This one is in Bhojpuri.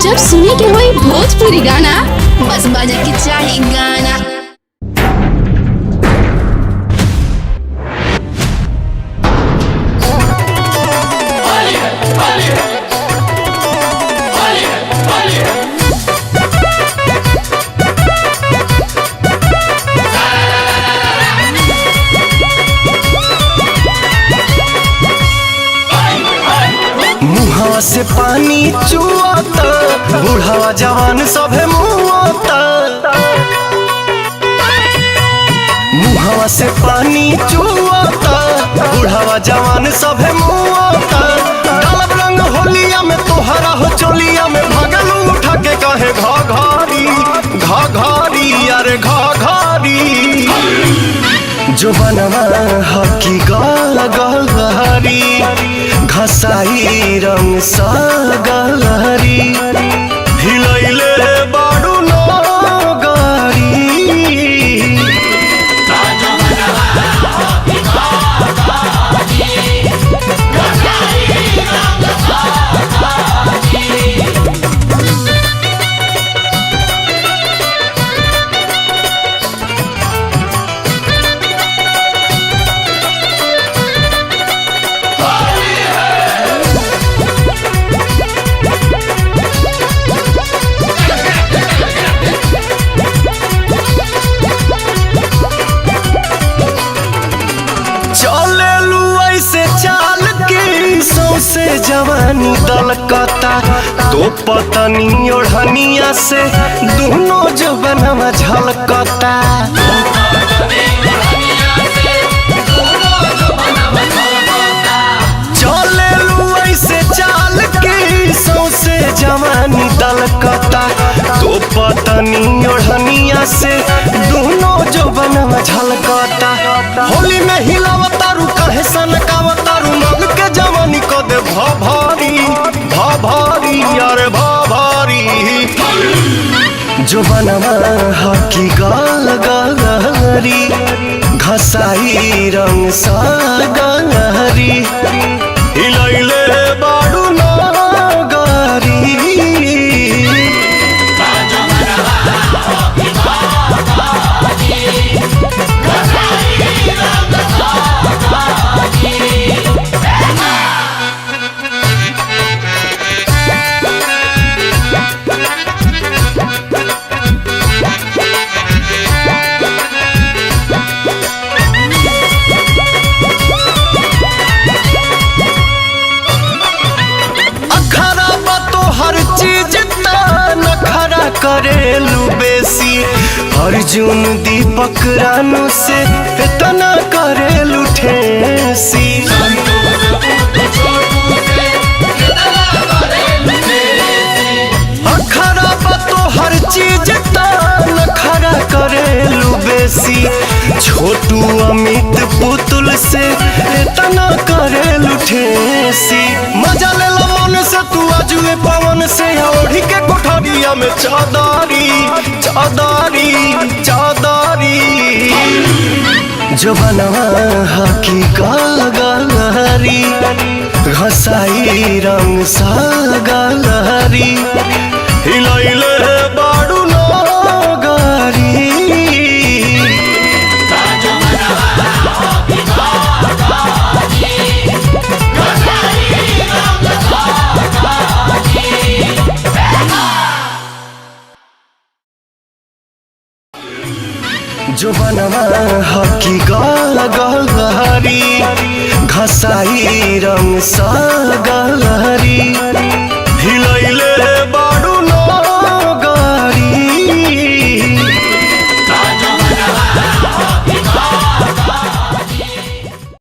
जब सुने के होई भोजपुरी गाना बस बजे के चाही गाना। मुहावा से पानी चुआता, बूढ़ावा जवान सभे मुआता। मुहावा से पानी चुआता, बूढ़ावा जवान सभे मुआता। डालब रंग होलिया में तोहरा हो चोलिया में भगलू उठा के कहे घाघारी घाघारी अरे घाघारी। जो बनवा हकी गलहरी घसाई रंग सा गलहरी हिलैले बाड़ू नगारी। से जवानी दलकता तो पतनी ओढ़निया से दोनों जवनवा झलकता। चले लू ऐसे चाल के सौसे जवानी दलकता तो पतनी ओढ़निया से दोनों जवनवा झलकता। होली में हिलावतारू कहे सनकावतारू मग के जवानी को दे भाभारी भाभारी अरे भाभारी। जो बनवा हकी गलहरी घसाई रंग सा गलहरी हिलैले बाड़ू नगारी। करेलू बेसी अर्जुन दीपक रानू से इतना करेलू ठेसी। अखरा तो हर चीज नखरा करेलू बेसी छोटू अमित पुतुल से इतना करेलू ठेसी। मजा ले लो मन से तू आजुए पवन से ओढ़ी के कोठरिया में चादारी चादारी चादारी। जो बनवा हकी गलहरी घसाई रंग सा गलहरी हिलैले बाड़ू नगारी। जो बनवा हकी गलहरी घसाई रंग सा गलहरी हिलैले